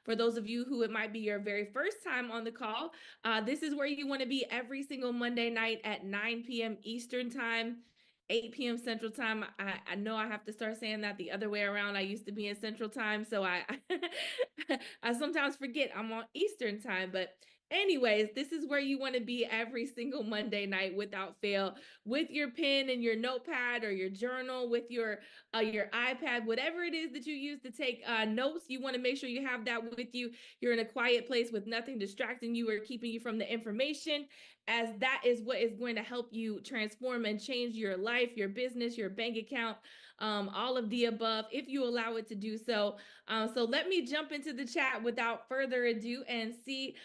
For those of you who it might be your very first time on the call, this is where you want to be every single Monday night at 9 p.m. Eastern Time. 8 p.m. Central Time. I know I have to start saying that the other way around. I used to be in Central Time, so I I sometimes forget I'm on Eastern Time. But anyways, this is where you want to be every single Monday night without fail, with your pen and your notepad or your journal, with your iPad, whatever it is that you use to take notes. You want to make sure you have that with you. You're in a quiet place with nothing distracting you or keeping you from the information, as that is what is going to help you transform and change your life, your business, your bank account, all of the above, if you allow it to do so. So let me jump into the chat without further ado and see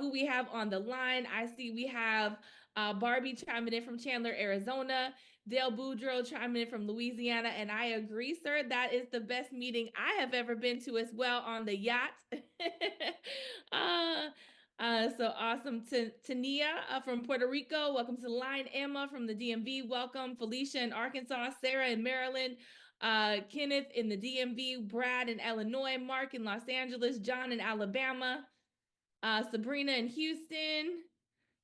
who we have on the line. I see we have Barbie chiming in from Chandler, Arizona. Dale Boudreaux chiming in from Louisiana. And I agree, sir, that is the best meeting I have ever been to as well, on the yacht. So awesome. Tania from Puerto Rico, welcome to the line. Emma from the DMV, welcome. Felicia in Arkansas, Sarah in Maryland, Kenneth in the DMV, Brad in Illinois, Mark in Los Angeles, John in Alabama, Sabrina in Houston,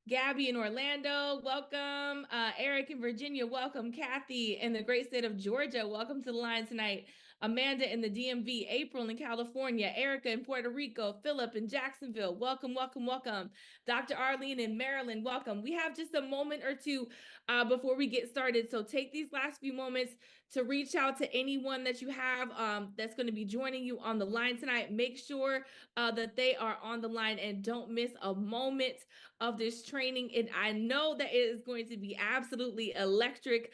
Gabby in Orlando, welcome. Eric in Virginia, welcome. Kathy in the great state of Georgia, welcome to the line tonight. Amanda in the DMV, April in California, Erica in Puerto Rico, Philip in Jacksonville, welcome, welcome, welcome. Dr. Arlene in Maryland, welcome. We have just a moment or two before we get started, so take these last few moments to reach out to anyone that you have that's going to be joining you on the line tonight. Make sure that they are on the line and don't miss a moment of this training. And I know that it is going to be absolutely electric.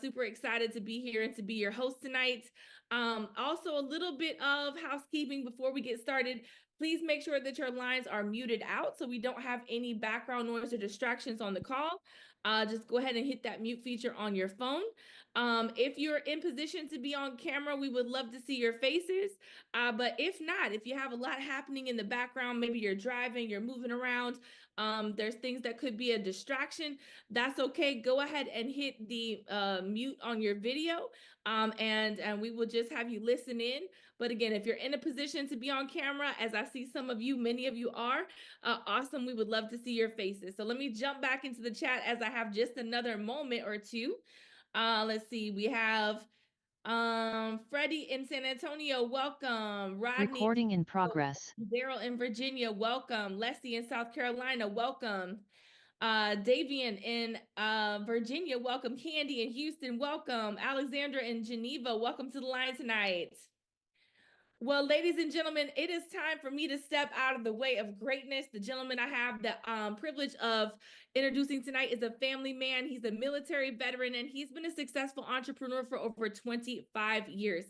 Super excited to be here and to be your host tonight. Also, a little bit of housekeeping before we get started. Please make sure that your lines are muted out so we don't have any background noise or distractions on the call. Just go ahead and hit that mute feature on your phone. If you're in position to be on camera, we would love to see your faces. But if not, if you have a lot happening in the background, maybe you're driving, you're moving around, there's things that could be a distraction, that's okay. Go ahead and hit the mute on your video, and we will just have you listen in. But again, if you're in a position to be on camera, as I see some of you, many of you are, awesome. We would love to see your faces. So let me jump back into the chat as I have just another moment or two. Let's see, we have Freddie in San Antonio, welcome. Rodney. Recording in progress. Daryl in Virginia, welcome. Leslie in South Carolina, welcome. Davian in Virginia, welcome. Candy in Houston, welcome. Alexandra in Geneva, welcome to the line tonight. Well, ladies and gentlemen, it is time for me to step out of the way of greatness. The gentleman I have the privilege of introducing tonight is a family man. He's a military veteran, and he's been a successful entrepreneur for over 25 years.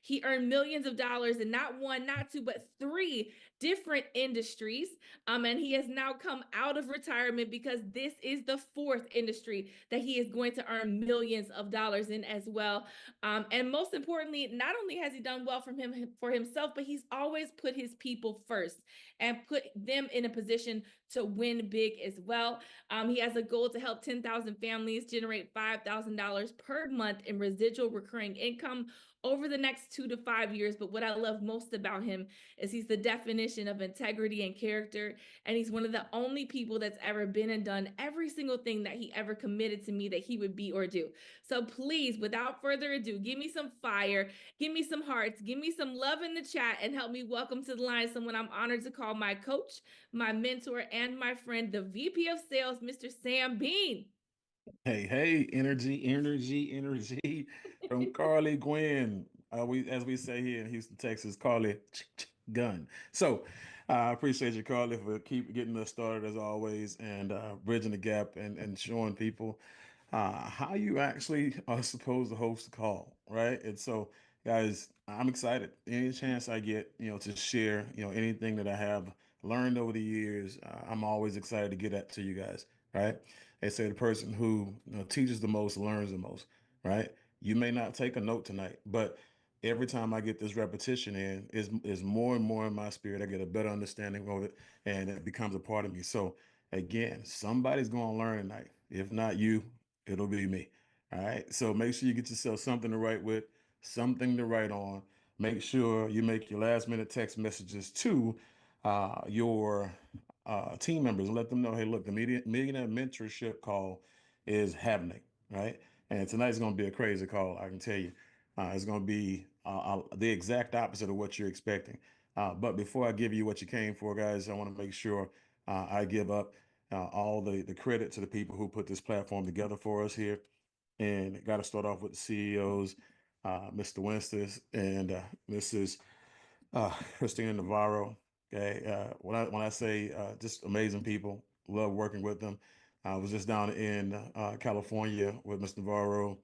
He earned millions of dollars in not one, not two, but three different industries. And he has now come out of retirement because this is the fourth industry that he is going to earn millions of dollars in as well. And most importantly, not only has he done well for himself, but he's always put his people first and put them in a position to win big as well. He has a goal to help 10,000 families generate $5,000 per month in residual recurring income over the next 2 to 5 years. But what I love most about him is he's the definition of integrity and character. And he's one of the only people that's ever been and done every single thing that he ever committed to me that he would be or do. So please, without further ado, give me some fire, give me some hearts, give me some love in the chat, and help me welcome to the line someone I'm honored to call my coach, my mentor, and my friend, the VP of Sales, Mr. Sam Bean. Hey, energy from Carly Gwynn. As we say here in Houston, Texas, Carly gun. So I appreciate you, Carly, for keep getting us started as always, and bridging the gap and showing people how you actually are supposed to host a call, right? And so, guys, I'm excited. Any chance I get, to share, anything that I have learned over the years, I'm always excited to get that to you guys, right? They say the person who teaches the most learns the most, right? You may not take a note tonight, but every time I get this repetition in, is more and more in my spirit. I get a better understanding of it, and it becomes a part of me. So again, somebody's going to learn tonight. If not you, it'll be me. All right. So make sure you get yourself something to write with, something to write on. make sure you make your last minute text messages to your team members and let them know, hey, look, the millionaire mentorship call is happening, right? And tonight's going to be a crazy call, I can tell you. It's going to be the exact opposite of what you're expecting. But before I give you what you came for, guys, I want to make sure I give up all the credit to the people who put this platform together for us here. And got to start off with the CEOs, Mr. Winston and Mrs. Christina Navarro. Okay, when I say just amazing people, love working with them. I was just down in California with Mr. Navarro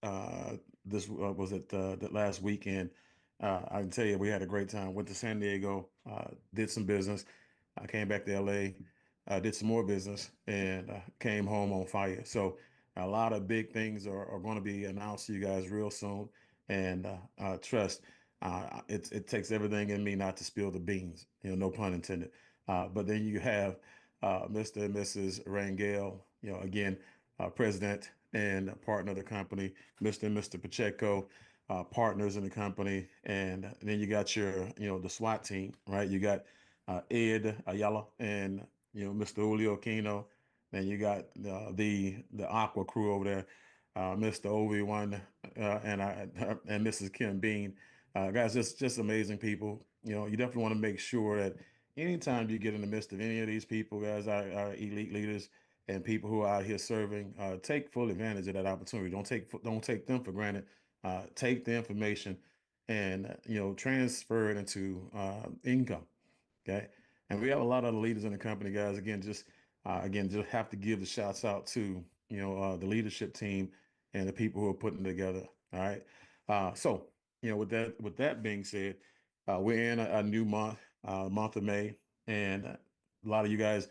uh, this was it that last weekend. I can tell you we had a great time. Went to San Diego, did some business. I came back to LA, did some more business, and came home on fire. So a lot of big things are going to be announced to you guys real soon. And trust, it takes everything in me not to spill the beans. No pun intended. But then you have Mr. and Mrs. Rangel. Again, president and partner of the company, Mr. Pacheco, partners in the company, and then you got the SWAT team, right? You got Ed Ayala and Mr. Julio Aquino. Then you got the Aqua crew over there, Mr. Ovi One, and Mrs. Kim Bean. Guys, just amazing people. You definitely want to make sure that anytime you get in the midst of any of these people, guys, our elite leaders and people who are out here serving, take full advantage of that opportunity. Don't take them for granted. Take the information and transfer it into income. Okay. And we have a lot of the leaders in the company, guys. Just have to give the shouts out to, the leadership team and the people who are putting it together. All right. So, with that being said, we're in a new month of May, and a lot of you guys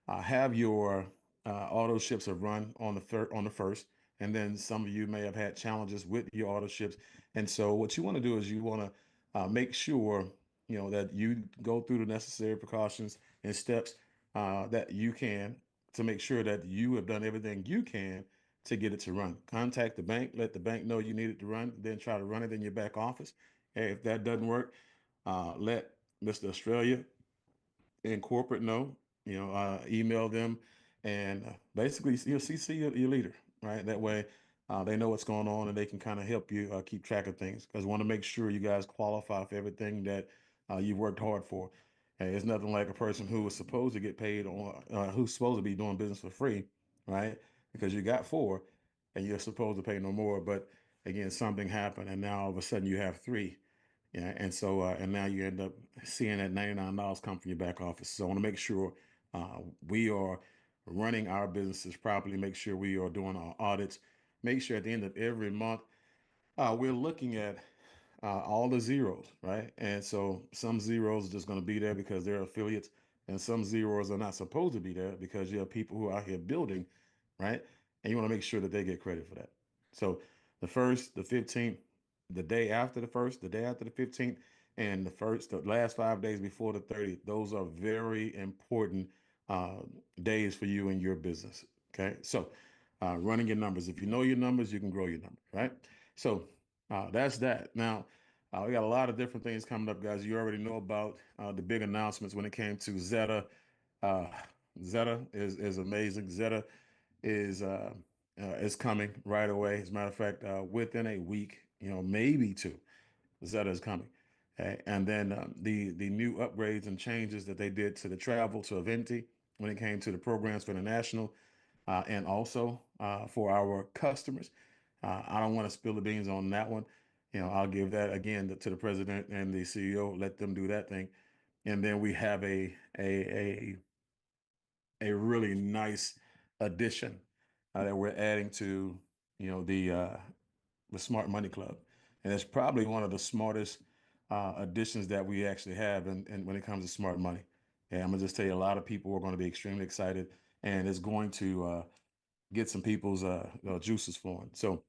have your auto ships have run on the first, and then some of you may have had challenges with your auto ships. And so, what you want to do is you want to make sure that you go through the necessary precautions and steps that you can to make sure that you have done everything you can to get it to run. Contact the bank, let the bank know you need it to run, then try to run it in your back office. Hey, if that doesn't work, let Mr. Australia in corporate know, email them and basically CC your leader, right? That way they know what's going on and they can kind of help you keep track of things because I want to make sure you guys qualify for everything that you've worked hard for. And it's nothing like a person who was supposed to get paid on, who's supposed to be doing business for free, right? Because you got four and you're supposed to pay no more. But again, something happened and now all of a sudden you have three. Yeah, and so and now you end up seeing that $99 come from your back office. So I want to make sure we are running our businesses properly, make sure we are doing our audits, make sure at the end of every month we're looking at all the zeros, right? And so some zeros are just going to be there because they're affiliates, and some zeros are not supposed to be there because you have people who are out here building, right? And you want to make sure that they get credit for that. So the first, the 15th, the day after the first, the day after the 15th, and the last 5 days before the 30th, those are very important uh, days for you and your business. Okay. So running your numbers. If you know your numbers, you can grow your numbers, right? So that's that. Now, we got a lot of different things coming up, guys. You already know about the big announcements when it came to Zeta. Uh, Zeta is amazing. Zeta is coming right away. As a matter of fact, within a week, maybe two, Zeta is coming. Okay? And then the new upgrades and changes that they did to the travel to Aventi when it came to the programs for the national and also for our customers. I don't want to spill the beans on that one. I'll give that again to the president and the CEO. Let them do that thing, and then we have a really nice addition that we're adding to the Smart Money Club, and it's probably one of the smartest additions that we actually have. And when it comes to smart money, and I'm gonna just tell you, a lot of people are going to be extremely excited, and it's going to get some people's juices flowing. So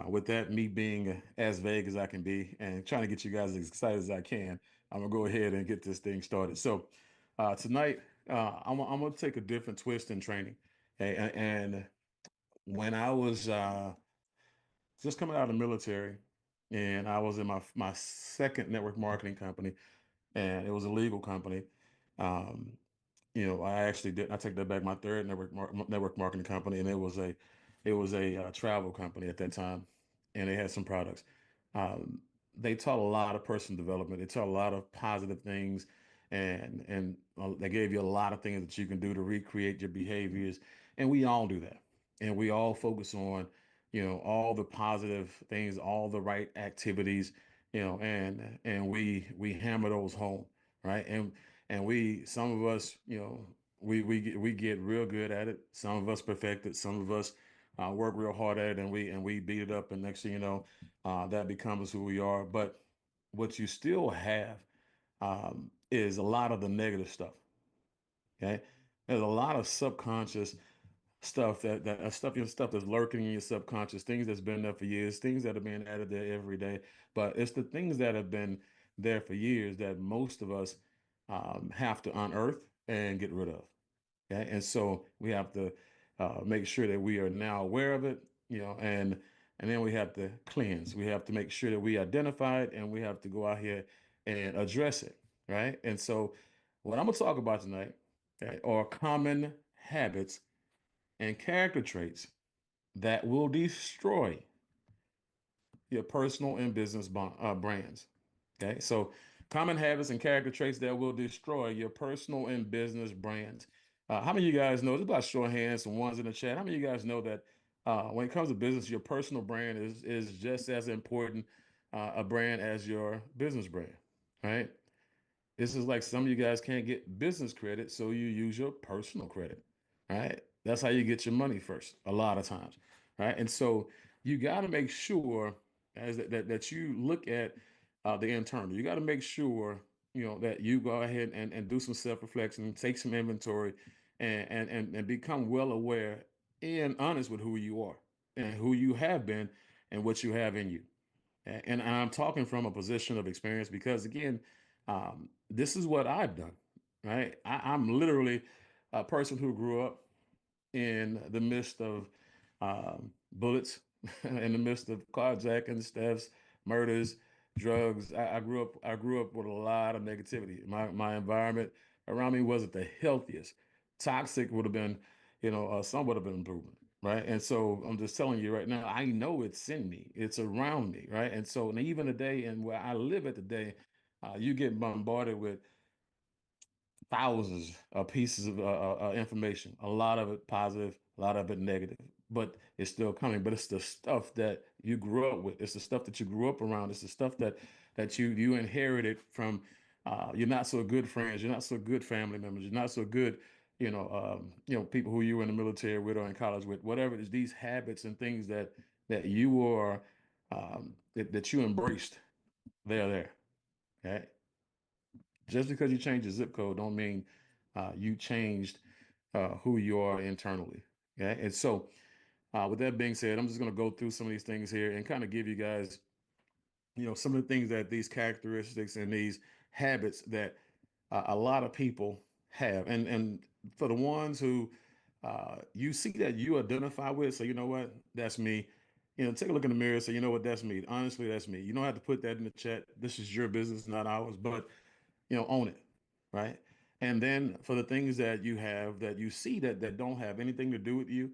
with that, me being as vague as I can be and trying to get you guys as excited as I can, I'm gonna go ahead and get this thing started. So tonight, I'm gonna take a different twist in training. And when I was just coming out of the military, and I was in my second network marketing company, and it was a legal company. Um, I actually did. I take that back. My third network marketing company, and it was a travel company at that time, and they had some products. Um, they taught a lot of personal development. They taught a lot of positive things, and they gave you a lot of things that you can do to recreate your behaviors. And we all do that, and we all focus on, all the positive things, all the right activities, and we hammer those home, right? And some of us, we get real good at it. Some of us perfect it. Some of us work real hard at it, and we beat it up. And next thing you know, that becomes who we are. But what you still have is a lot of the negative stuff. Okay, there's a lot of subconscious stuff stuff that's lurking in your subconscious, things that's been there for years, things that are being added there every day. But it's the things that have been there for years that most of us have to unearth and get rid of. Okay, and so we have to make sure that we are now aware of it, and then we have to cleanse. We have to make sure that we identify it, and we have to go out here and address it, right? And so, what I'm gonna talk about tonight, okay, are common habits and character traits that will destroy your personal and business brands. Okay, so common habits and character traits that will destroy your personal and business brands. How many of you guys know? Just about show of hands, some ones in the chat. How many of you guys know that when it comes to business, your personal brand is just as important a brand as your business brand, right? This is like some of you guys can't get business credit, so you use your personal credit, right? That's how you get your money first, a lot of times, right? And so you got to make sure that you look at the internal. You got to make sure that you go ahead and do some self-reflection, take some inventory, and become well aware and honest with who you are and who you have been and what you have in you. And I'm talking from a position of experience because, again, this is what I've done, right? I'm literally a person who grew up in the midst of bullets, in the midst of carjackings, thefts, murders, drugs. I grew up with a lot of negativity. My environment around me wasn't the healthiest. Toxic would have been, some would have been improvement, right? And so I'm just telling you right now, I know it's in me, it's around me, right? And so, and even today, and where I live at today, you get bombarded with thousands of pieces of information, a lot of it positive, a lot of it negative, but it's still coming. But it's the stuff that you grew up with. It's the stuff that you grew up around. It's the stuff that you inherited from your not so good friends, you're not so good family members, you're not so good, people who you were in the military with or in college with, whatever it is, these habits and things that you are that you embraced, they're there. Okay. Just because you change your zip code don't mean you changed who you are internally. Okay. And so, with that being said, I'm just going to go through some of these things here and kind of give you guys, some of the things that these characteristics and these habits that a lot of people have. And for the ones who you see that you identify with, so you know what, that's me. Take a look in the mirror and say, you know what, that's me. Honestly, that's me. You don't have to put that in the chat. This is your business, not ours. But own it, right? And then for the things that you have that you see that don't have anything to do with you,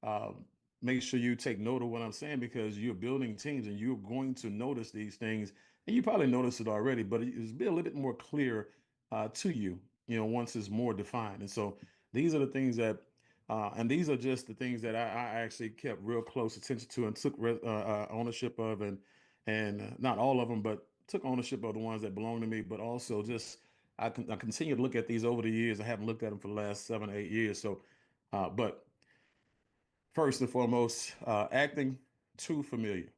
um, make sure you take note of what I'm saying because you're building teams and you're going to notice these things, and you probably noticed it already, but it's be a little bit more clear to you, once it's more defined. And so these are the things and these are just the things that I actually kept real close attention to and took ownership of, and not all of them, but took ownership of the ones that belong to me, but also just I continue to look at these over the years. I haven't looked at them for the last 7 or 8 years. So, but first and foremost, acting too familiar.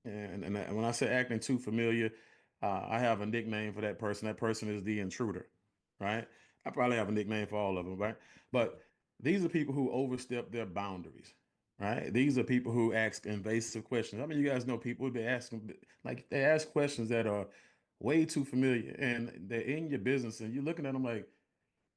And when I say acting too familiar, I have a nickname for that person. That person is the intruder, right? I probably have a nickname for all of them, right? But these are people who overstep their boundaries, right? These are people who ask invasive questions. I mean, you guys know people who be asking, like, they ask questions that are way too familiar and they're in your business and you're looking at them like,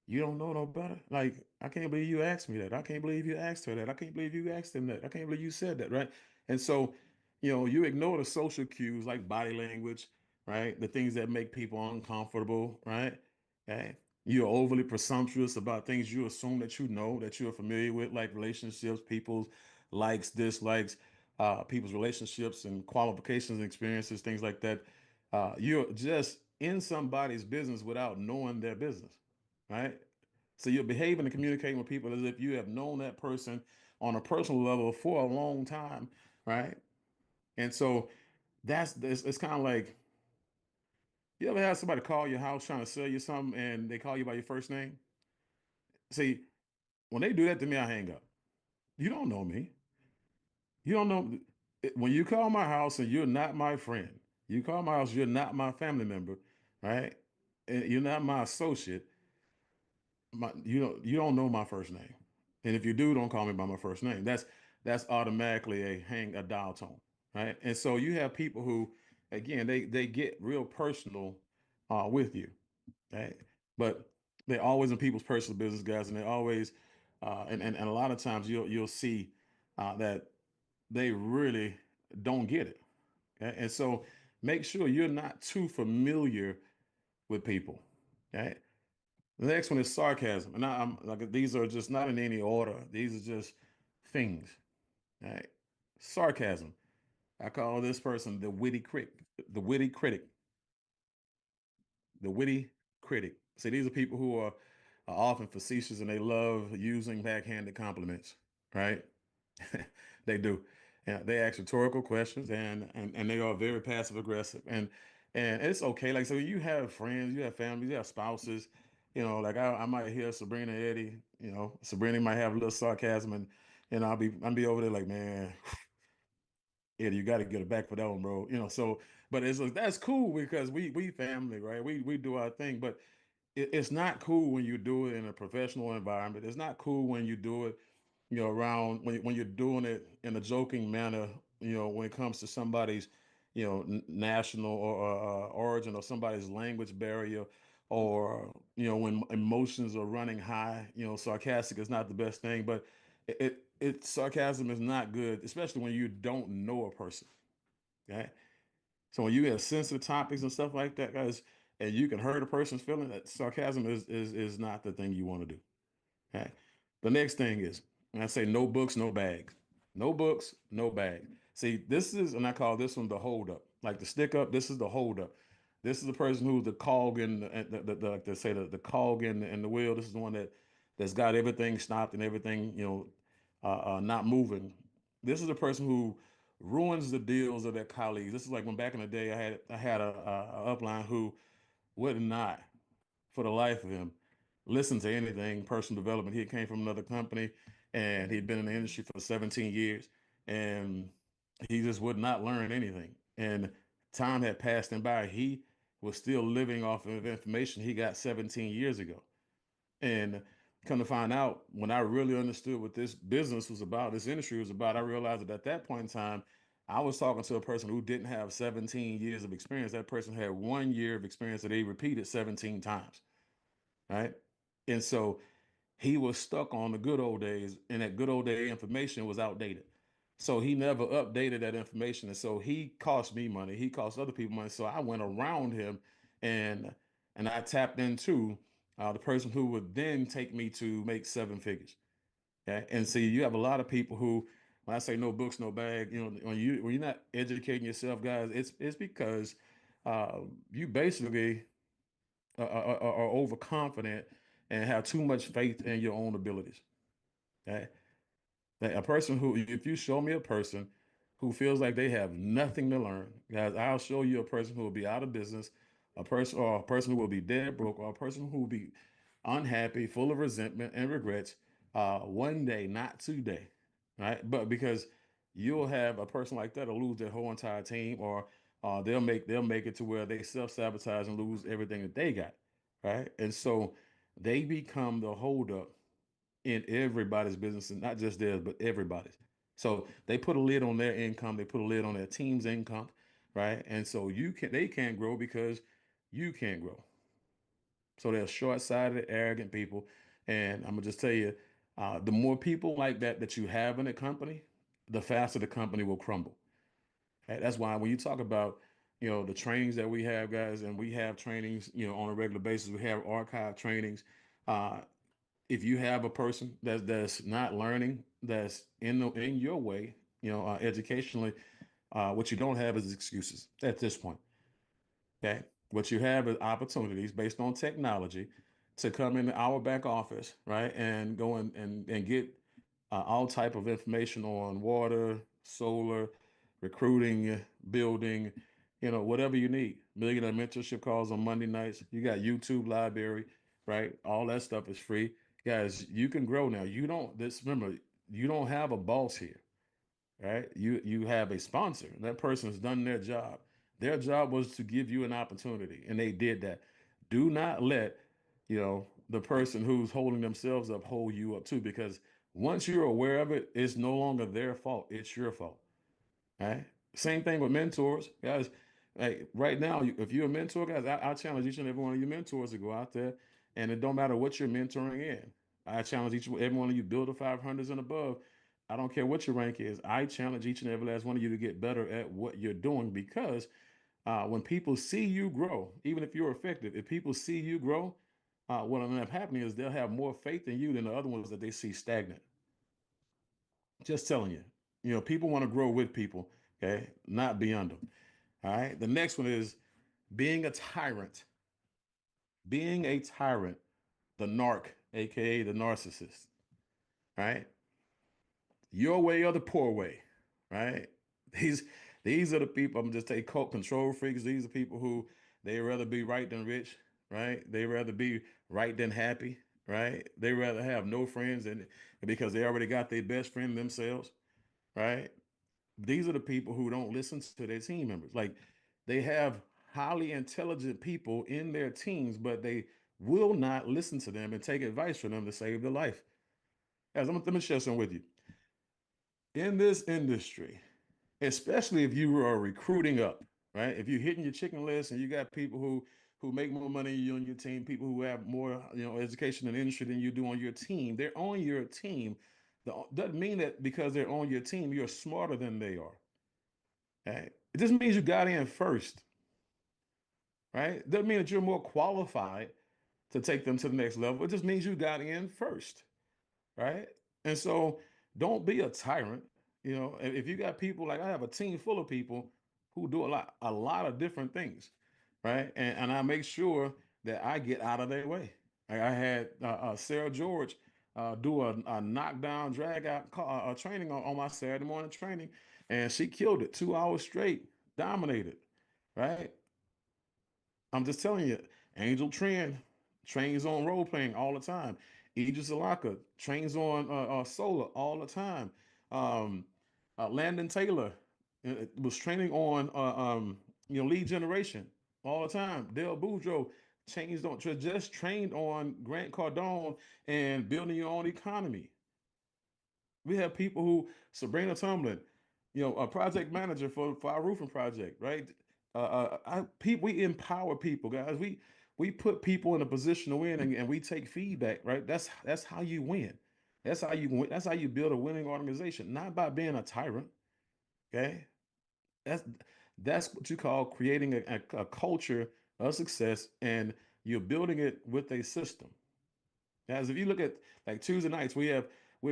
you don't know no better. Like, I can't believe you asked me that. I can't believe you asked her that. I can't believe you asked him that. I can't believe you said that, right? And so, you ignore the social cues like body language, right? The things that make people uncomfortable, right? Okay. You're overly presumptuous about things you assume that you know, that you're familiar with, like relationships, people's likes, dislikes, people's relationships and qualifications and experiences, things like that. You're just in somebody's business without knowing their business, right? So you're behaving and communicating with people as if you have known that person on a personal level for a long time, right? And so that's it's kind of like, you ever have somebody call your house trying to sell you something and they call you by your first name? See, when they do that to me, I hang up. You don't know me. You don't know. When you call my house and you're not my friend, you call my house, you're not my family member, right? And you're not my associate. You don't know my first name. And if you do, don't call me by my first name. That's automatically a dial tone, right? And so you have people who, again, they get real personal with you, right? But they're always in people's personal business, guys, and they always and a lot of times you'll see that they really don't get it. Okay? And so make sure you're not too familiar with people. Okay? The next one is sarcasm. And I'm like, these are just not in any order. These are just things. Right? Sarcasm. I call this person the witty critic, the witty critic. See, these are people who are often facetious and they love using backhanded compliments, right? They do. And they ask rhetorical questions and they are very passive aggressive. And it's okay. Like, so you have friends, you have families, you have spouses, like I might hear Sabrina Eddie, Sabrina might have a little sarcasm and I'll be over there like, man, Eddie, you got to get it back for that one, bro. So but that's cool because we family, right? We do our thing, but it's not cool when you do it in a professional environment. It's not cool when you do it, around when you're doing it in a joking manner, when it comes to somebody's, national or origin or somebody's language barrier, or when emotions are running high. Sarcastic is not the best thing, but sarcasm is not good, especially when you don't know a person. Okay, so when you get sensitive topics and stuff like that, guys, and you can hurt a person's feeling, that sarcasm is not the thing you want to do. Okay. The next thing is, and I say no books, no bag. No books, no bag. See, this is, and I call this one the hold up. Like the stick up, this is the hold up. This is the person who's the cog in like they say the cog in the wheel. This is the one that's got everything stopped and everything, not moving. This is the person who ruins the deals of their colleagues. This is like when back in the day I had a upline who would not, for the life of him, listen to anything personal development. He came from another company and he'd been in the industry for 17 years and he just would not learn anything. And time had passed him by. He was still living off of information he got 17 years ago. And come to find out, when I really understood what this business was about, this industry was about, I realized that at that point in time, I was talking to a person who didn't have 17 years of experience. That person had 1 year of experience that they repeated 17 times, right? And so he was stuck on the good old days, and that good old day information was outdated. So he never updated that information. And so he cost me money. He cost other people money. So I went around him and I tapped into the person who would then take me to make seven figures. Okay. And see, you have a lot of people who, when I say no books, no bag, when you're not educating yourself, guys, it's because uh, you basically are overconfident and have too much faith in your own abilities. Okay? That a person who, if you show me a person who feels like they have nothing to learn, guys, I'll show you a person who will be out of business, a person who will be dead broke, or a person who will be unhappy, full of resentment and regrets, one day, not today, right? But because you'll have a person like that will lose their whole entire team, or they'll make it to where they self sabotage and lose everything that they got, right? And so they become the holdup in everybody's business, and not just theirs, but everybody's. So they put a lid on their income, they put a lid on their team's income, right? And so they can't grow because you can't grow. So they're short-sighted, arrogant people. And I'm gonna just tell you, the more people like that you have in a company, the faster the company will crumble. That's why when you talk about, the trainings that we have, guys, and we have trainings, on a regular basis, we have archive trainings. Uh, if you have a person that's not learning, that's in your way, educationally, what you don't have is excuses at this point. Okay. What you have is opportunities based on technology to come into our back office, right? And go and get all type of information on water, solar, recruiting, building, whatever you need. Millionaire mentorship calls on Monday nights. You got YouTube library, right? All that stuff is free. Guys, you can grow now. You don't this remember, you don't have a boss here, right? You have a sponsor. That person's done their job. Their job was to give you an opportunity, and they did that. Do not let the person who's holding themselves up hold you up too, because once you're aware of it, it's no longer their fault. It's your fault. Right? Same thing with mentors, guys. Like right now, if you're a mentor, guys, I challenge each and every one of your mentors to go out there, and it don't matter what you're mentoring in. I challenge each and every one of you builder 500s and above. I don't care what your rank is. I challenge each and every last one of you to get better at what you're doing, because when people see you grow, even if you're effective, if people see you grow, what will end up happening is they'll have more faith in you than the other ones that they see stagnant. Just telling you. People want to grow with people, okay, not beyond them. All right. The next one is being a tyrant. Being a tyrant, the narc, aka the narcissist. Right. Your way or the poor way. Right. These these are the people. I'm just take control freaks. These are people who they rather be right than rich. Right. They rather be right than happy. Right. They rather have no friends and because they already got their best friend themselves. Right. These are the people who don't listen to their team members. Like they have highly intelligent people in their teams, but they will not listen to them and take advice from them to save their life. As let me share some with you. In this industry, especially if you are recruiting up, right? If you're hitting your chicken list and you got people who make more money than you on your team, people who have more education and industry than you do on your team, they're on your team. Doesn't mean that because they're on your team, you're smarter than they are. Right? It just means you got in first, right? Doesn't mean that you're more qualified to take them to the next level. It just means you got in first, right? And so don't be a tyrant. If you got people like I have a team full of people who do a lot of different things, right? And I make sure that I get out of their way. Like I had Sarah George do a knockdown drag out training on my Saturday morning training, and she killed it 2 hours straight, dominated, right? I'm just telling you, Angel Trend trains on role playing all the time. Idris Alaka trains on solo all the time. Um, Landon Taylor was training on lead generation all the time. Dale Boudreaux changed on just trained on Grant Cardone and building your own economy. We have people who Sabrina Tumlin, a project manager for our roofing project, right? We empower people, guys. We put people in a position to win, and we take feedback, right? That's how you win. That's how you win. That's how you build a winning organization, not by being a tyrant. Okay, that's that's what you call creating a culture of success, and you're building it with a system. As if you look at like Tuesday nights, we're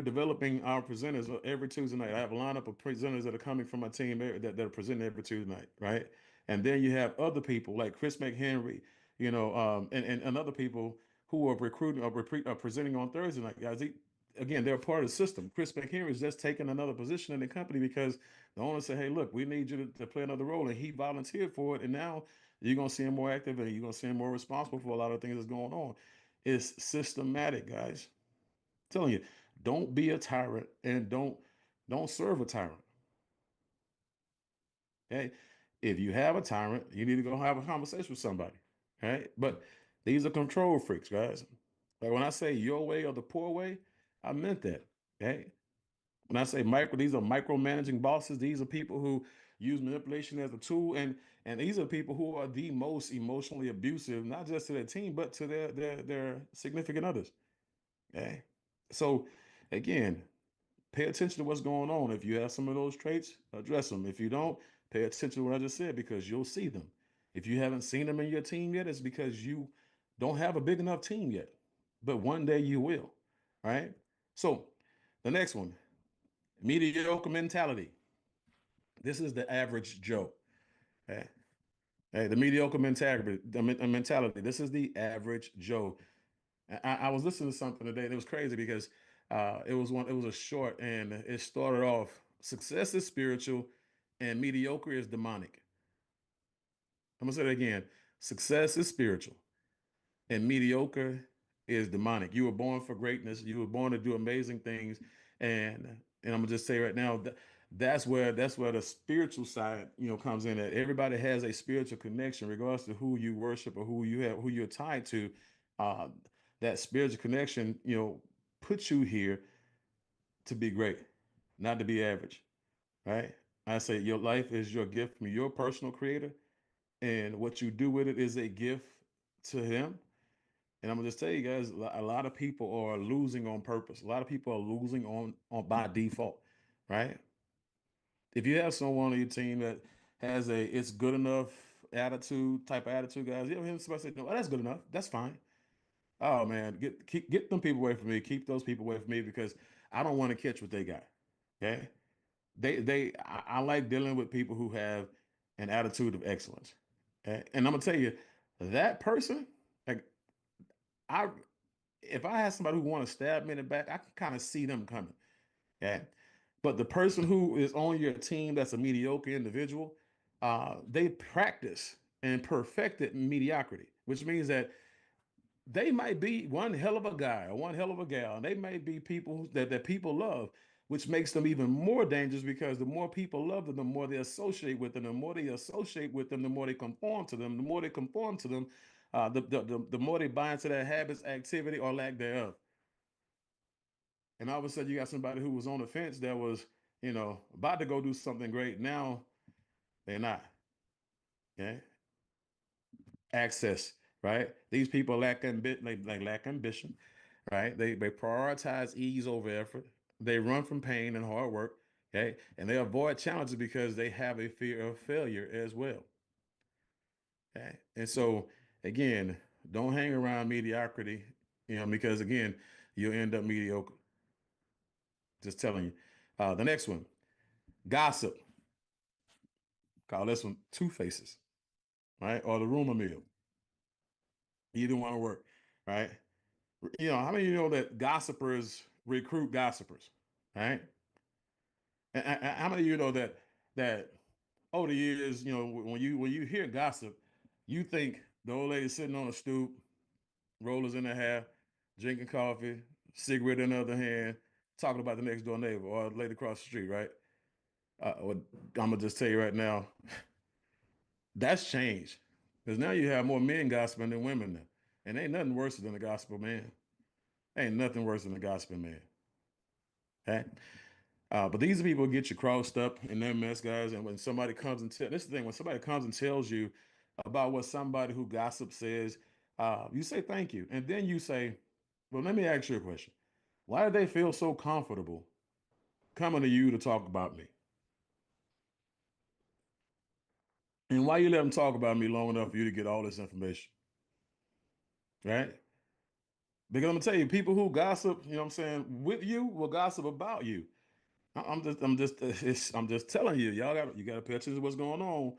developing our presenters every Tuesday night. I have a lineup of presenters that are coming from my team that are presenting every Tuesday night, right? And then you have other people like Chris McHenry, and other people who are recruiting or presenting on Thursday night. Guys, again, they're part of the system. Chris McHenry is just taking another position in the company because the owner said, "Hey, look, we need you to play another role," and he volunteered for it. And now you're gonna see him more active, and you're gonna see him more responsible for a lot of things that's going on. It's systematic, guys. I'm telling you, don't be a tyrant and don't serve a tyrant. Okay. If you have a tyrant, you need to go have a conversation with somebody. Right. But these are control freaks, guys. Like when I say your way or the poor way, I meant that. Okay. When I say these are micromanaging bosses. These are people who use manipulation as a tool, and these are people who are the most emotionally abusive, not just to their team, but to their significant others. Okay. So again, pay attention to what's going on. If you have some of those traits, address them. If you don't, Pay attention to what I just said because you'll see them. If you haven't seen them in your team yet, it's because you don't have a big enough team yet. But one day you will, right? So the next one, mediocre mentality. This is the average Joe. Okay? Hey, the mediocre mentality, mentality. This is the average Joe. I was listening to something today. And it was crazy because it was one. It was a short, and it started off: success is spiritual, and mediocre is demonic. I'm gonna say that again: success is spiritual, and mediocre is demonic. You were born for greatness. You were born to do amazing things, and I'm gonna just say right now that that's where the spiritual side comes in. That everybody has a spiritual connection, regardless to who you worship or who you're tied to. Uh, that spiritual connection, puts you here to be great, not to be average, right? I say your life is your gift from your personal creator, and what you do with it is a gift to him. And I'm gonna just tell you guys, a lot of people are losing on purpose. A lot of people are losing on by default, right? If you have someone on your team that has a it's good enough attitude type of attitude, guys, you ever hear somebody say, "No, that's good enough. That's fine." Oh man, get them people away from me. Keep those people away from me because I don't want to catch what they got. Okay, I like dealing with people who have an attitude of excellence. Okay? And I'm gonna tell you, that person, like I if I had somebody who want to stab me in the back, I can kind of see them coming. Okay. But the person who is on your team that's a mediocre individual, they practice and perfected mediocrity, which means that they might be one hell of a guy or one hell of a gal, and they might be people that people love, which makes them even more dangerous because the more people love them, the more they associate with them. The more they associate with them, the more they conform to them. The more they conform to them, the more they buy into their habits, activity, or lack thereof. And all of a sudden, you got somebody who was on the fence that was, about to go do something great. Now they're not. Okay, access, right? These people lack ambition, right? They prioritize ease over effort. They run from pain and hard work. Okay, and they avoid challenges because they have a fear of failure as well. Okay, and so again, don't hang around mediocrity, because again, you'll end up mediocre. Just telling you. The next one, gossip. Call this one two faces, right? Or the rumor mill. Either one will work, right? How many of you know that gossipers recruit gossipers, right? And how many of you know that over the years, when you hear gossip, you think the old lady sitting on a stoop, rollers in her hair, drinking coffee, cigarette in the other hand, talking about the next door neighbor or the lady across the street, right? I'm gonna just tell you right now, that's changed because now you have more men gossiping than women now, and ain't nothing worse than a gospel man. Ain't nothing worse than a gospel man. Okay. But these people get you crossed up in their mess, guys. And when somebody comes and this is the thing, when somebody comes and tells you about what somebody who gossips says, you say thank you. And then you say, well, let me ask you a question. Why do they feel so comfortable coming to you to talk about me? And why you let them talk about me long enough for you to get all this information? Right? Because I'm gonna tell you, people who gossip, you know what I'm saying, with you will gossip about you. I'm just telling you, you gotta pay attention to what's going on.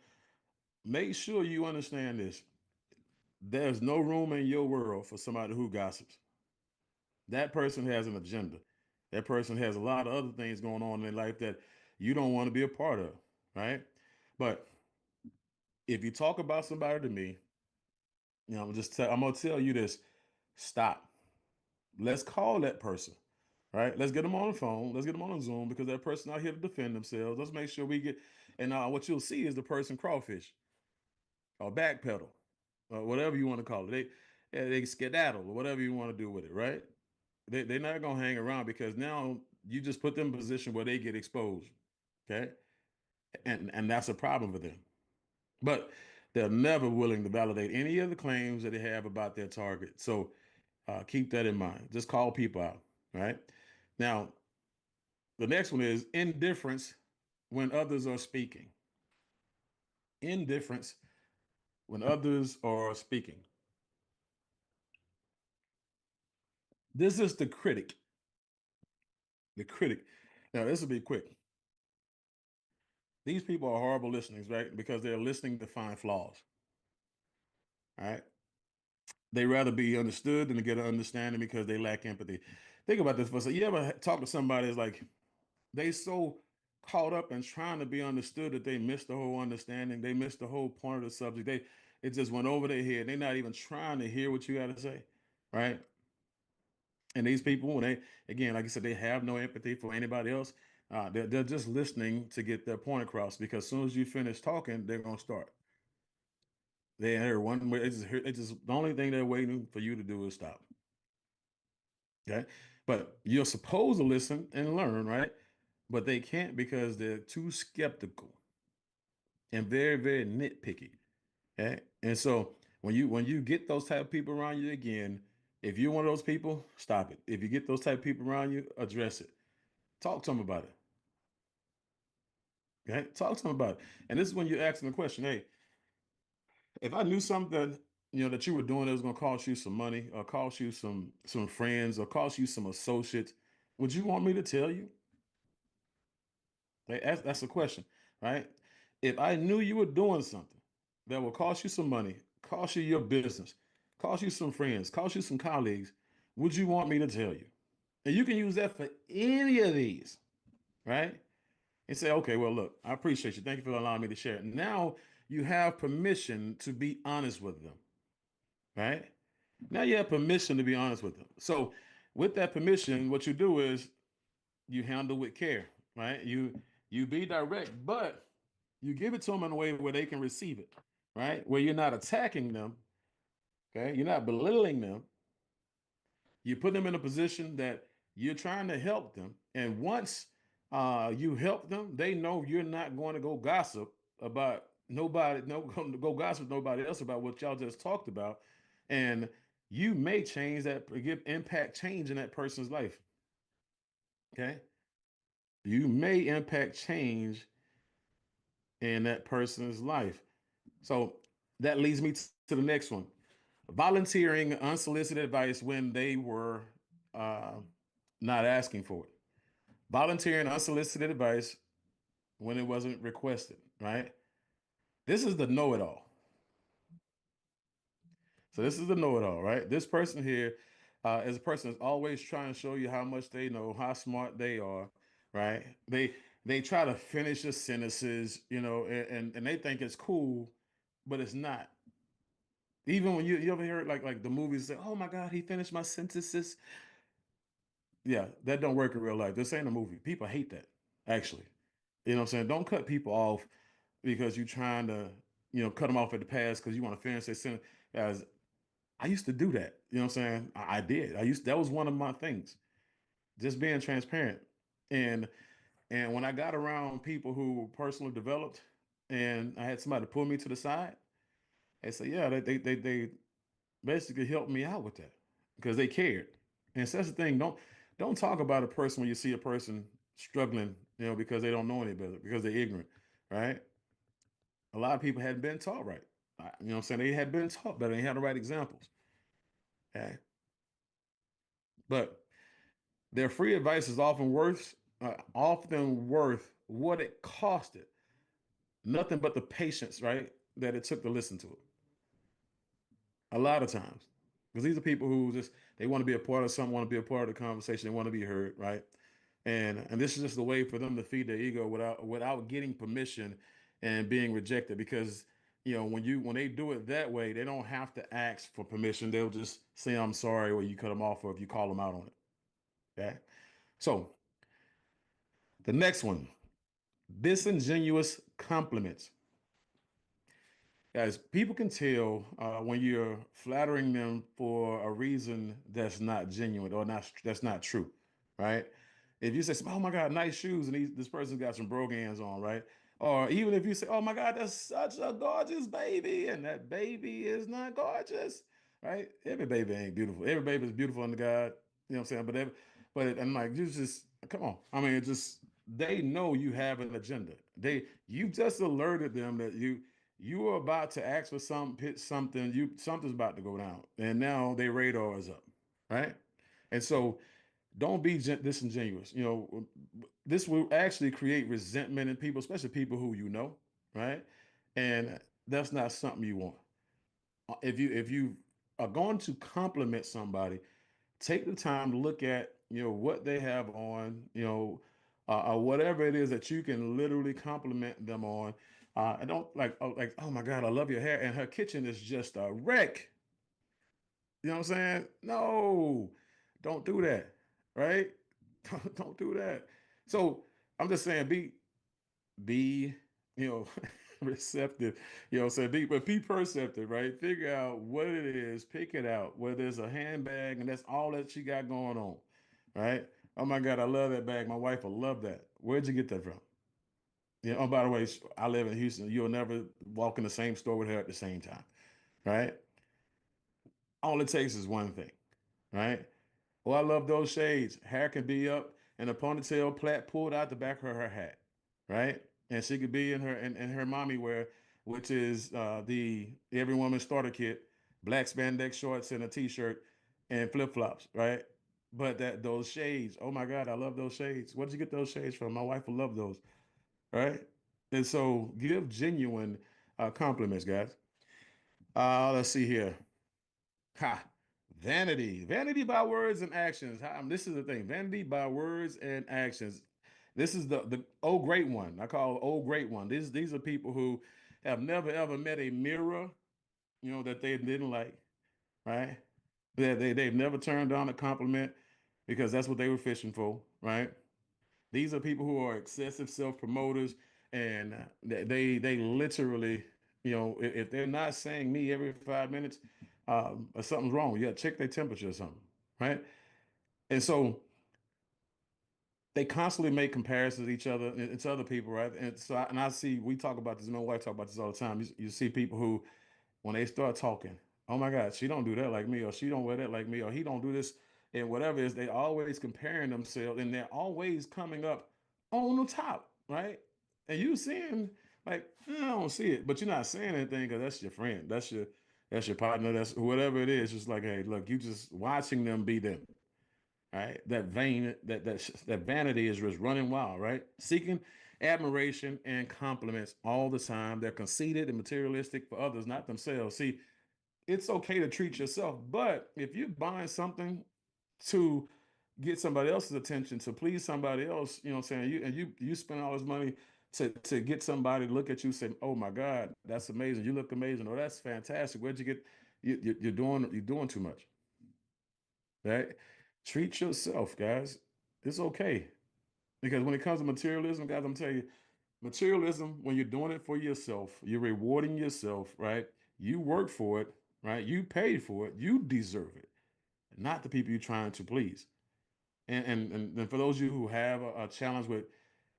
Make sure you understand this. There's no room in your world for somebody who gossips. That person has an agenda. That person has a lot of other things going on in their life that you don't want to be a part of, right? But if you talk about somebody to me, I'm gonna tell you this: stop. Let's call that person, right? Let's get them on the phone. Let's get them on the Zoom because that person out here to defend themselves. Let's make sure we get. And what you'll see is the person crawfish or backpedal or whatever you want to call it. They skedaddle or whatever you want to do with it, right? They're not gonna hang around because now you just put them in a position where they get exposed. Okay. And that's a problem for them. But they're never willing to validate any of the claims that they have about their target. So keep that in mind. Just call people out. Right. Now, the next one is indifference when others are speaking. indifference when others are speaking. This is the critic. The critic. Now, this will be quick. These people are horrible listeners, right? Because they're listening to find flaws. All right. They rather be understood than to get an understanding because they lack empathy. Think about this for a second. You ever talk to somebody that's like, they so caught up in trying to be understood that they missed the whole understanding. They missed the whole point of the subject. It just went over their head. They're not even trying to hear what you got to say, right? And these people, when they, again, like I said, they have no empathy for anybody else. They're just listening to get their point across because as soon as you finish talking, they're gonna start. They hear one way. It's just the only thing they're waiting for you to do is stop. Okay, but you're supposed to listen and learn, right? But they can't because they're too skeptical and very, very nitpicky. Okay, and so when you get those type of people around you again, if you're one of those people, stop it. If you get those type of people around you, address it. Talk to them about it. Okay, talk to them about it. And this is when you ask them the question: Hey, if I knew something that you were doing that was going to cost you some money, or cost you some friends, or cost you some associates, would you want me to tell you? Like, that's a question, right? If I knew you were doing something that will cost you some money, cost you your business, cost you some friends, cost you some colleagues, would you want me to tell you? And you can use that for any of these, right? And say, okay, well, look, I appreciate you. Thank you for allowing me to share it. Now you have permission to be honest with them, right? Now you have permission to be honest with them. So with that permission, what you do is you handle with care, right? You be direct, but you give it to them in a way where they can receive it, right? Where you're not attacking them, okay? You're not belittling them. You put them in a position that you're trying to help them, and once you help them, they know you're not going to go gossip about nobody, no go gossip nobody else about what y'all just talked about, and you may change that, give impact change in that person's life. Okay, you may impact change in that person's life. So that leads me to the next one: volunteering unsolicited advice when they were uh, not asking for it. Volunteering unsolicited advice when it wasn't requested, right? This is the know it all. So, this is the know it all, right? This person here is a person that's always trying to show you how much they know, how smart they are, right? They try to finish the sentences, and they think it's cool, but it's not. Even when you ever hear like the movies say, "Oh my God, he finished my sentences." Yeah, that don't work in real life. This ain't a movie. People hate that, actually. You know what I'm saying? Don't cut people off because you're trying to, cut them off at the pass because you want to finish their sentence. As I used to do that. You know what I'm saying? I did. That was one of my things. Just being transparent. And when I got around people who were personally developed and I had somebody pull me to the side, they say, yeah, they basically helped me out with that because they cared. And so that's the thing. Don't talk about a person when you see a person struggling, because they don't know any better, because they're ignorant, right? A lot of people hadn't been taught right. You know what I'm saying? They had been taught better. They had the right examples. Okay. But their free advice is often worth what it costed. Nothing but the patience, right, that it took to listen to it. A lot of times. Because these are people who just they want to be a part of something, want to be a part of the conversation, they want to be heard, right? And this is just the way for them to feed their ego without getting permission and being rejected. Because when they do it that way, they don't have to ask for permission. They'll just say I'm sorry, or you cut them off, or if you call them out on it. Okay. So the next one, disingenuous compliments. Guys, people can tell when you're flattering them for a reason that's not genuine or that's not true, right? If you say, "Oh my God, nice shoes," and this person's got some brogans on, right? Or even if you say, "Oh my God, that's such a gorgeous baby," and that baby is not gorgeous, right? Every baby ain't beautiful. Every baby is beautiful under God. You know what I'm saying? And like, you just come on. I mean, it just they know you have an agenda. You've just alerted them that you are about to ask for some pitch something, something's about to go down. And now their radar is up, right? And so don't be disingenuous. This will actually create resentment in people, especially people who you know, right? And that's not something you want. If you are going to compliment somebody, take the time to look at what they have on, or whatever it is that you can literally compliment them on. I don't like, oh my God, I love your hair, and her kitchen is just a wreck. You know what I'm saying? No, don't do that, right? Don't do that. So I'm just saying, be you know receptive. What I'm saying, be perceptive, right? Figure out what it is, pick it out. Whether it's a handbag and that's all that she got going on, right? Oh my God, I love that bag. My wife will love that. Where'd you get that from? Oh, by the way, I live in Houston. You'll never walk in the same store with her at the same time, right? All it takes is one thing, right? Oh, I love those shades. Hair can be up and a ponytail plait pulled out the back of her hat, right? And she could be in her mommy wear, which is the every woman starter kit, black spandex shorts and a t-shirt and flip-flops, right? But those shades, oh my God, I love those shades. Where did you get those shades from? My wife will love those, right? And so give genuine compliments, guys. Let's see here. Ha. Vanity. Vanity by words and actions. This is the thing. Vanity by words and actions. This is the old great one. I call old great one. These are people who have never ever met a mirror, that they didn't like, right? They've never turned down a compliment because that's what they were fishing for, right? These are people who are excessive self-promoters, and they literally, if they're not saying me every 5 minutes, something's wrong. You got to check their temperature or something, right? And so they constantly make comparisons to each other and to other people, right? And so I see we talk about this. My wife talk about this all the time. You see people who when they start talking, oh my God, she don't do that like me, or she don't wear that like me, or he don't do this, and whatever it is, they always comparing themselves, and they're always coming up on the top, right? And you seeing like, I don't see it, but you're not saying anything because that's your friend, that's your partner, that's whatever it is. Just like, hey, look, you just watching them be them, right? That vain, that vanity is just running wild, right? Seeking admiration and compliments all the time. They're conceited and materialistic for others, not themselves. See, it's okay to treat yourself, but if you're buying something to get somebody else's attention, to please somebody else, you know what I'm saying? You spend all this money to get somebody to look at you and say, "Oh my God, that's amazing. You look amazing. Oh, that's fantastic. Where'd you get you're doing too much." Right? Treat yourself, guys. It's okay. Because when it comes to materialism, guys, I'm telling you, materialism, when you're doing it for yourself, you're rewarding yourself, right? You work for it, right? You paid for it. You deserve it, not the people you're trying to please. And for those of you who have a challenge with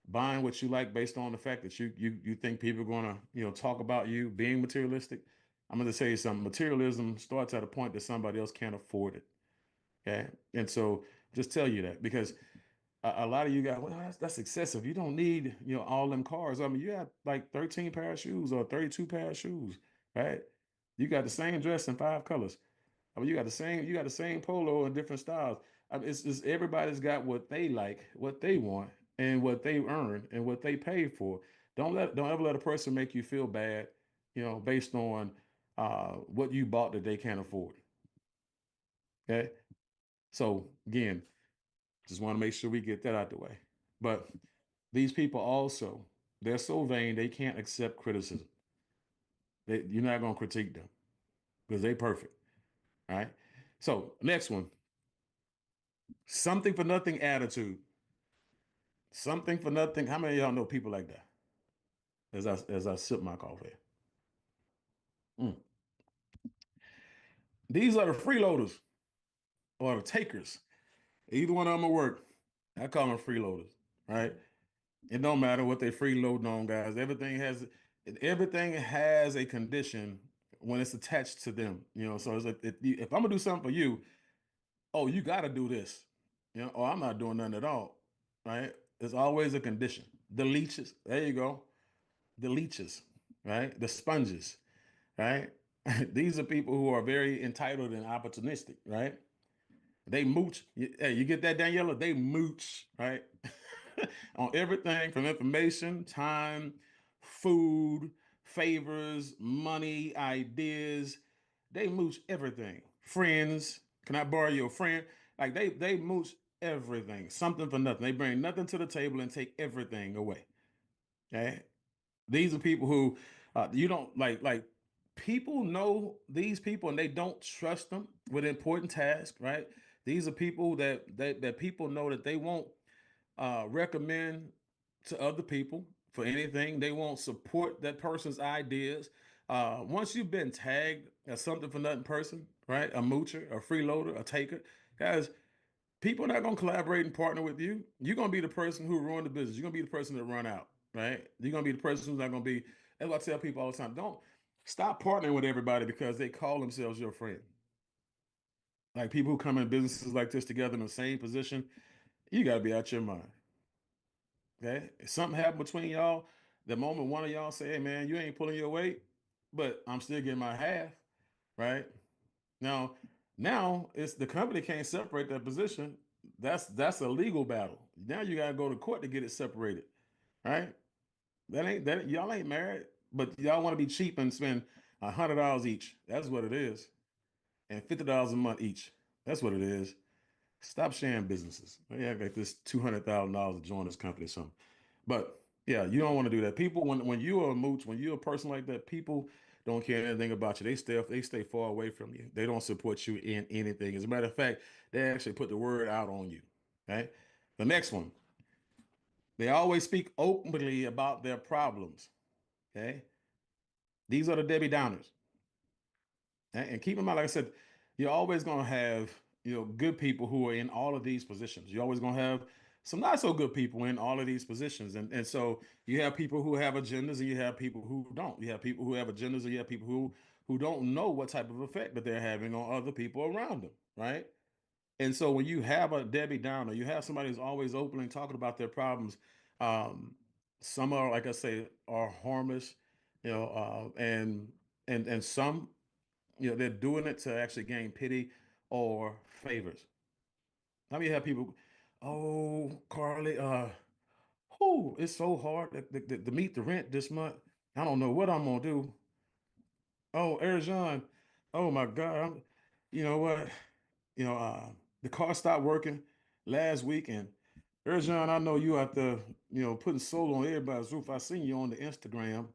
buying what you like based on the fact that you think people are gonna talk about you being materialistic, I'm gonna tell you something. Materialism starts at a point that somebody else can't afford it. Okay, and so just tell you that because a lot of you guys, well, that's excessive. You don't need, all them cars. I mean, you have like 13 pair of shoes or 32 pair of shoes, right? You got the same dress in 5 colors. I mean, you got the same polo in different styles. I mean, it's everybody's got what they like, what they want, and what they earn and what they pay for. Don't ever let a person make you feel bad, based on what you bought that they can't afford. Okay. So again, just want to make sure we get that out the way. But these people also, they're so vain they can't accept criticism. You're not going to critique them because they perfect. All right. So next one, something for nothing attitude. Something for nothing. How many of y'all know people like that? As I sip my coffee. Mm. These are the freeloaders or the takers. Either one of them will work. I call them freeloaders. Right. It don't matter what they freeloading on, guys. Everything has a condition when it's attached to them. So it's like if I'm gonna do something for you, oh, you got to do this. Or I'm not doing nothing at all. Right? There's always a condition. The leeches. There you go. The leeches. right? The sponges, right? These are people who are very entitled and opportunistic, right? They mooch. Hey, you get that, Daniela? They mooch, right? On everything from information, time, food, favors, money, ideas. They mooch everything. Friends. Can I borrow your friend? Like they mooch everything. Something for nothing. They bring nothing to the table and take everything away. Okay. These are people who you don't like people know these people and they don't trust them with important tasks, right? These are people that people know that they won't recommend to other people for anything. They won't support that person's ideas. Once you've been tagged as something for nothing person, right? A moocher, a freeloader, a taker, guys, people are not going to collaborate and partner with you. You're going to be the person who ruined the business. You're going to be the person that run out, right? You're going to be the person who's not going to be, as I tell people all the time, don't stop partnering with everybody because they call themselves your friend. Like people who come in businesses like this together in the same position, you got to be out your mind. Okay. If something happened between y'all, the moment one of y'all say, hey man, you ain't pulling your weight, but I'm still getting my half, right? Now, now it's the company can't separate that position. That's a legal battle. Now you gotta go to court to get it separated, right? That y'all ain't married, but y'all want to be cheap and spend $100 each. That's what it is, and $50 a month each. That's what it is. Stop sharing businesses. Yeah, like this $200,000 to join this company or something. But yeah, you don't want to do that. People, when you are a mooch, when you're a person like that, people don't care anything about you. They stay far away from you. They don't support you in anything. As a matter of fact, they actually put the word out on you. Right. The next one, they always speak openly about their problems. Okay. These are the Debbie Downers. And keep in mind, like I said, you're always going to have good people who are in all of these positions. You're always going to have some not so good people in all of these positions, and so you have people who have agendas, and you have people who don't. You have people who have agendas, and you have people who don't know what type of effect that they're having on other people around them, right? And so when you have a Debbie Downer, you have somebody who's always openly talking about their problems. Um, some are, like I say, are harmless, and some they're doing it to actually gain pity or favors. How many have people, oh, Carly, it's so hard to meet the rent this month. I don't know what I'm gonna do. Oh, Erjan, oh my God, you know what? You know, the car stopped working last week, and Erjan, I know you out there, putting solar on everybody's roof. I seen you on the Instagram.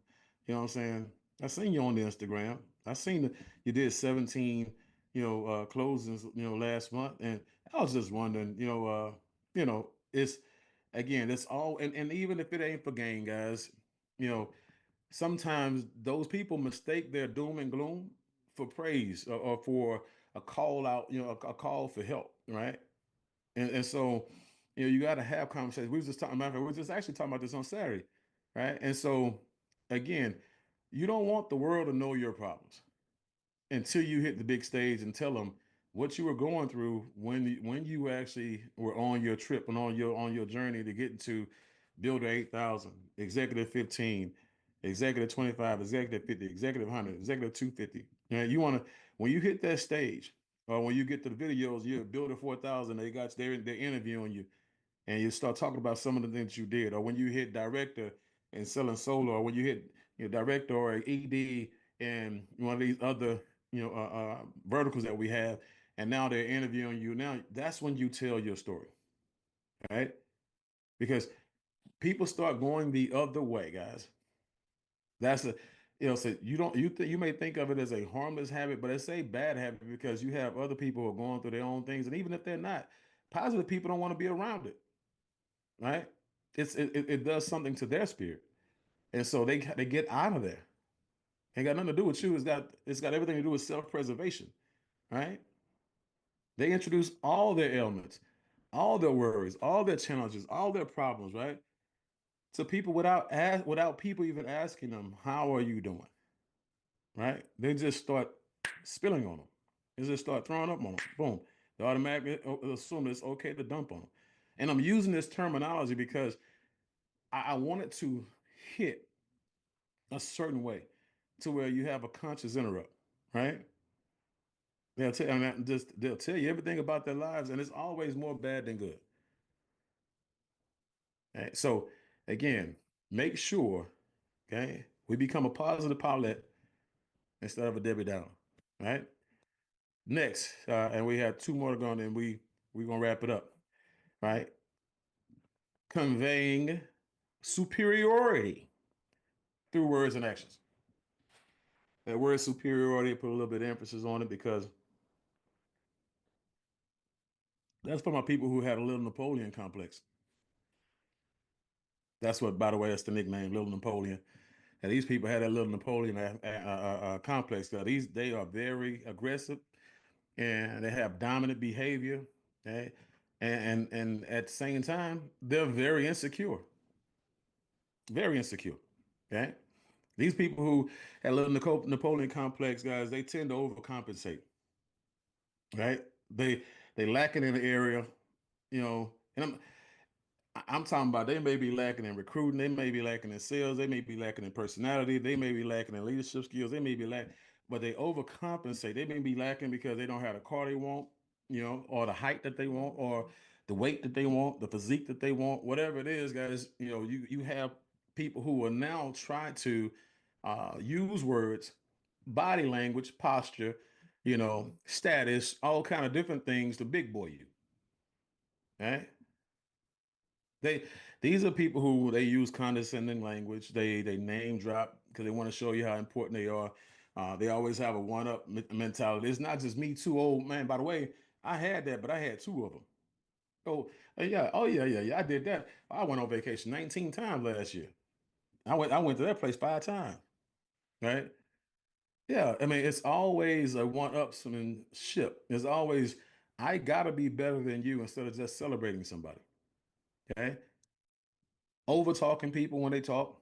You know what I'm saying? I seen you on the Instagram. I seen that you did 17, closings, last month, and I was just wondering, it's again, it's all, and even if it ain't for gain, guys, you know, sometimes those people mistake their doom and gloom for praise or for a call out, a call for help, right? And so, you got to have conversations. We was just talking about, we were just actually talking about this on Saturday, right? And so, again, you don't want the world to know your problems until you hit the big stage and tell them what you were going through when you actually were on your trip and on your journey to get into Builder 8,000, Executive 15, Executive 25, Executive 50, Executive 100, Executive 250. You want to when you hit that stage or when you get to the videos, you're Builder 4,000. They're interviewing you and you start talking about some of the things you did, or when you hit director and selling solar, or when you hit director or ED and one of these other verticals that we have, and now they're interviewing you. Now that's when you tell your story, right? Because people start going the other way, guys. That's a so you may think of it as a harmless habit, but it's a bad habit because you have other people who are going through their own things, and even if they're not, positive people don't want to be around it, right? It does something to their spirit, and so they get out of there. Ain't got nothing to do with you. It's got everything to do with self preservation, right? They introduce all their ailments, all their worries, all their challenges, all their problems, right? To people without people even asking them, "How are you doing?" Right? They just start spilling on them. They just start throwing up on them. Boom. They automatically assume it's okay to dump on them. And I'm using this terminology because I wanted to hit a certain way to where you have a conscious interrupt, right? They'll tell you everything about their lives, and it's always more bad than good. Right? So again, make sure, okay, we become a positive pilot instead of a Debbie Downer. Right? Next, and we have two more to go, and then we're gonna wrap it up. Right? Conveying superiority through words and actions. That word superiority, put a little bit of emphasis on it because that's for my people who had a little Napoleon complex. That's what, by the way, that's the nickname, Little Napoleon. And these people had that little Napoleon complex. They are very aggressive and they have dominant behavior, okay? And at the same time, they're very insecure, very insecure. Okay, these people who had a little Napoleon complex, guys, they tend to overcompensate. Right? They lack it in the area, you know. And I'm talking about they may be lacking in recruiting, they may be lacking in sales, they may be lacking in personality, they may be lacking in leadership skills, they may be lacking, but they overcompensate. They may be lacking because they don't have the car they want, you know, or the height that they want, or the weight that they want, the physique that they want, whatever it is, guys. You know, you have people who are now trying to use words, body language, posture, you know, status, all kind of different things to big boy you. Right? They these are people who they use condescending language. They name drop because they want to show you how important they are. They always have a one up mentality. It's not just me too old man. By the way, I had that, but I had two of them. Oh yeah, yeah. I did that. I went on vacation 19 times last year. I went to that place 5 times. Right? Yeah. I mean, it's always a one upsmanship. It's always I gotta be better than you instead of just celebrating somebody. Okay. Over talking people when they talk,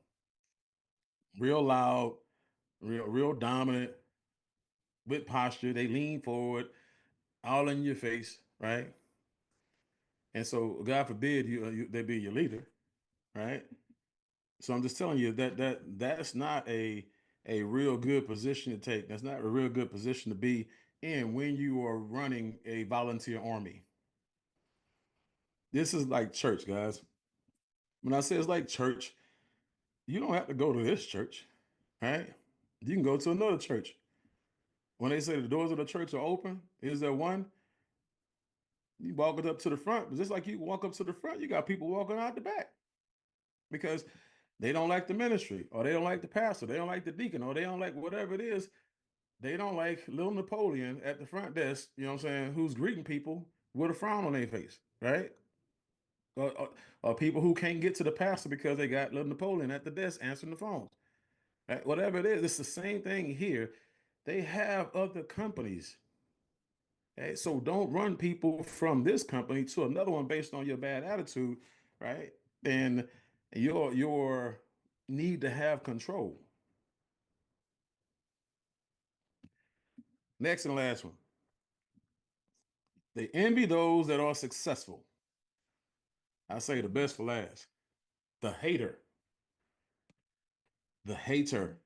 real loud, real dominant with posture. They lean forward, all in your face, right? And so, God forbid they be your leader, right? So I'm just telling you that's not a real good position to take. That's not a real good position to be in when you are running a volunteer army. This is like church, guys. When I say it's like church, you don't have to go to this church, right? You can go to another church. When they say the doors of the church are open, is there one? You walk it up to the front, but just like you walk up to the front, you got people walking out the back because they don't like the ministry, or they don't like the pastor, they don't like the deacon, or they don't like whatever it is. They don't like little Napoleon at the front desk, you know what I'm saying, who's greeting people with a frown on their face, right? Or people who can't get to the pastor because they got little Napoleon at the desk answering the phones. Right? Whatever it is, it's the same thing here. They have other companies. Okay? So don't run people from this company to another one based on your bad attitude, right? And your need to have control. Next and last one. They envy those that are successful. I say the best for last. The hater. The hater.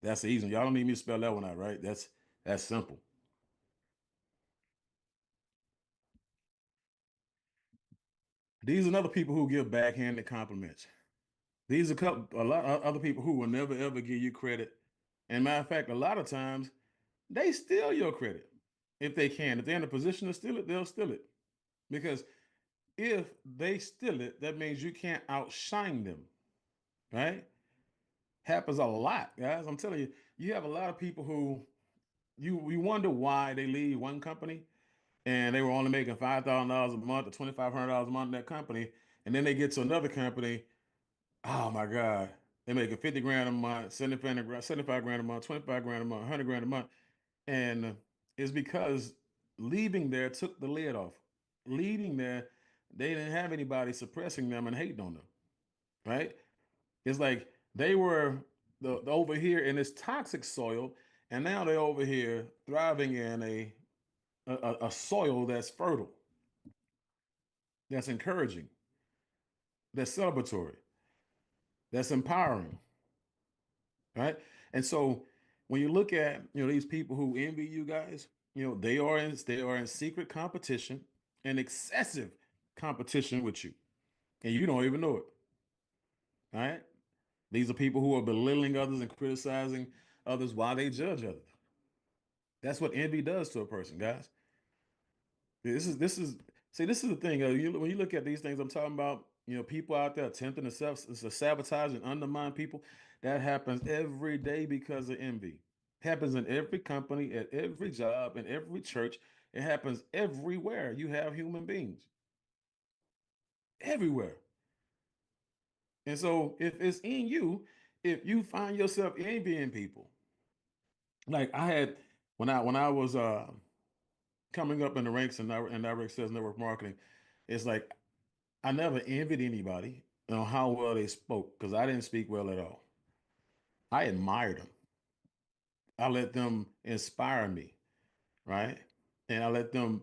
That's the easy one. Y'all don't need me to spell that one out, right? That's simple. These are other people who give backhanded compliments. These are a lot of other people who will never ever give you credit. And matter of fact, a lot of times they steal your credit if they can. If they're in a position to steal it, they'll steal it. Because if they steal it, that means you can't outshine them, right? Happens a lot, guys. I'm telling you, you have a lot of people who you wonder why they leave one company and they were only making $5,000 a month or $2,500 a month in that company, and then they get to another company. Oh my God. They're making 50 grand a month, 75 grand a month, 25 grand a month, 100 grand a month. And it's because leaving there took the lid off. Leaving there, they didn't have anybody suppressing them and hating on them. Right? It's like they were the over here in this toxic soil, and now they're over here thriving in a soil that's fertile, that's encouraging, that's celebratory. That's empowering, right? And so when you look at these people who envy you guys, they are in secret competition and excessive competition with you, and you don't even know it. All right. These are people who are belittling others and criticizing others while they judge others. That's what envy does to a person, guys. This is see, this is the thing. When you look at these things I'm talking about, people out there attempting to sabotage and undermine people, that happens every day because of envy. Happens in every company, at every job, in every church. It happens everywhere. You have human beings everywhere. And so if it's in you, if you find yourself envying people, like I had when I was coming up in the ranks in direct sales network marketing, it's like I never envied anybody on how well they spoke because I didn't speak well at all. I admired them. I let them inspire me, right? And I let them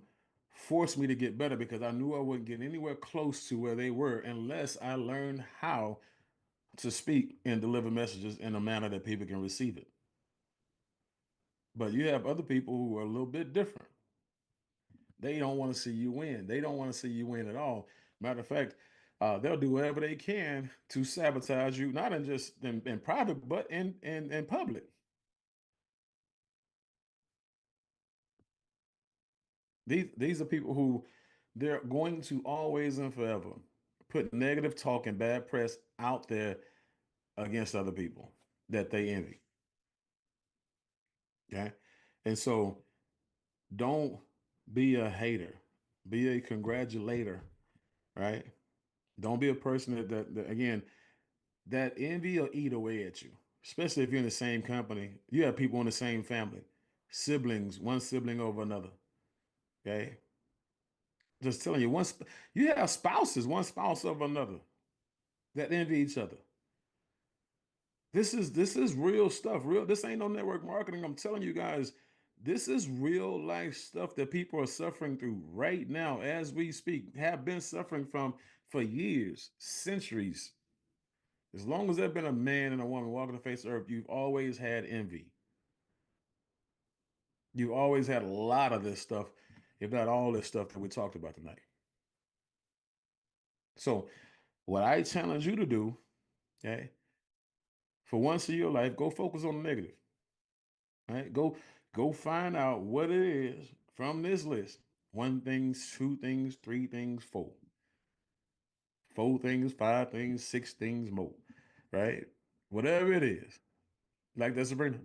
force me to get better because I knew I wouldn't get anywhere close to where they were unless I learned how to speak and deliver messages in a manner that people can receive it. But you have other people who are a little bit different. They don't want to see you win. They don't want to see you win at all. Matter of fact, they'll do whatever they can to sabotage you, not in just in private, but in public. These are people who they're going to always and forever put negative talk and bad press out there against other people that they envy. Okay, and so don't be a hater, be a congratulator, right? Don't be a person that again that envy will eat away at you, especially if you're in the same company. You have people in the same family, siblings, one sibling over another. Okay, just telling you, you have spouses, one spouse over another that envy each other. This is real stuff. Real. This ain't no network marketing. I'm telling you guys, this is real life stuff that people are suffering through right now as we speak. Have been suffering from for years, centuries. As long as there's been a man and a woman walking the face of earth, you've always had envy. You've always had a lot of this stuff, if not all this stuff that we talked about tonight. So, what I challenge you to do, okay, for once in your life, go focus on the negative. Right? Go find out what it is from this list. One thing, two things, three things, four things, five things, six things more. Right? Whatever it is. Like that's Sabrina.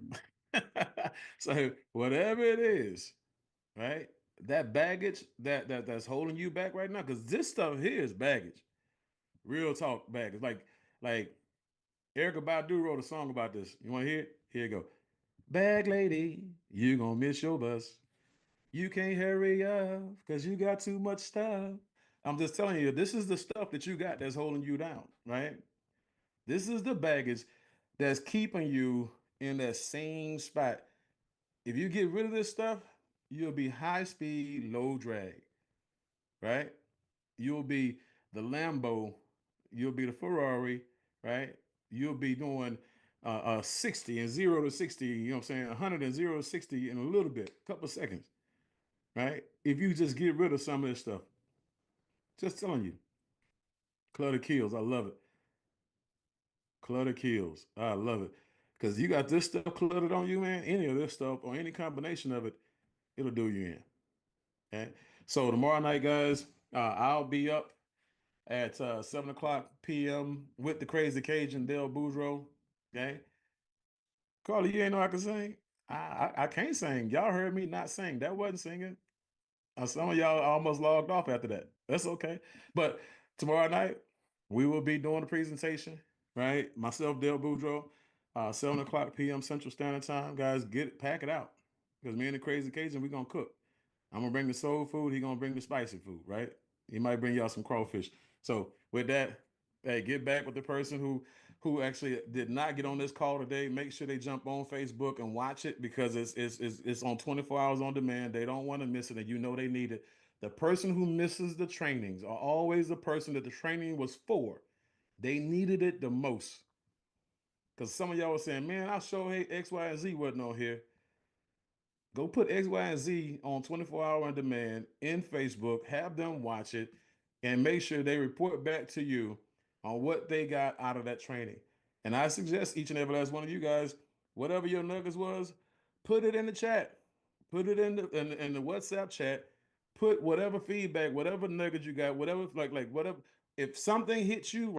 So whatever it is, right? That baggage that's holding you back right now, because this stuff here is baggage. Real talk baggage. Like Erica Badu wrote a song about this. You want to hear it? Here you go. Bag lady, you gonna miss your bus. You can't hurry up because you got too much stuff. I'm just telling you, this is the stuff that you got that's holding you down, right? This is the baggage that's keeping you in that same spot. If you get rid of this stuff, you'll be high speed, low drag, right? You'll be the Lambo, you'll be the Ferrari, right? You'll be doing 60 and 0 to 60, you know what I'm saying? 100 and 0 to 60 in a little bit, couple of seconds, right? If you just get rid of some of this stuff, just telling you, clutter kills. I love it. Clutter kills. I love it. Because you got this stuff cluttered on you, man. Any of this stuff or any combination of it, it'll do you in. Okay. So tomorrow night, guys, I'll be up at 7 o'clock p.m. with the Crazy Cajun Del Boudreaux. Okay. Carly, you ain't know I can sing? I can't sing. Y'all heard me not sing. That wasn't singing. Some of y'all almost logged off after that. That's okay. But tomorrow night, we will be doing a presentation, right? Myself, Dale Boudreaux, 7 o'clock p.m. Central Standard Time. Guys, pack it out. Because me and the Crazy Cajun, we're going to cook. I'm going to bring the soul food. He going to bring the spicy food, right? He might bring y'all some crawfish. So with that, hey, get back with the person who actually did not get on this call today. Make sure they jump on Facebook and watch it because it's on 24 hours on demand. They don't want to miss it, and you know they need it. The person who misses the trainings are always the person that the training was for. They needed it the most. Because some of y'all were saying, man, I sure hate X, Y, and Z wasn't on here. Go put X, Y, and Z on 24-hour on demand in Facebook, have them watch it, and make sure they report back to you on what they got out of that training. And I suggest each and every last one of you guys, whatever your nuggets was, put it in the chat. Put it in the WhatsApp chat. Put whatever feedback, whatever nuggets you got, whatever like whatever. If something hits you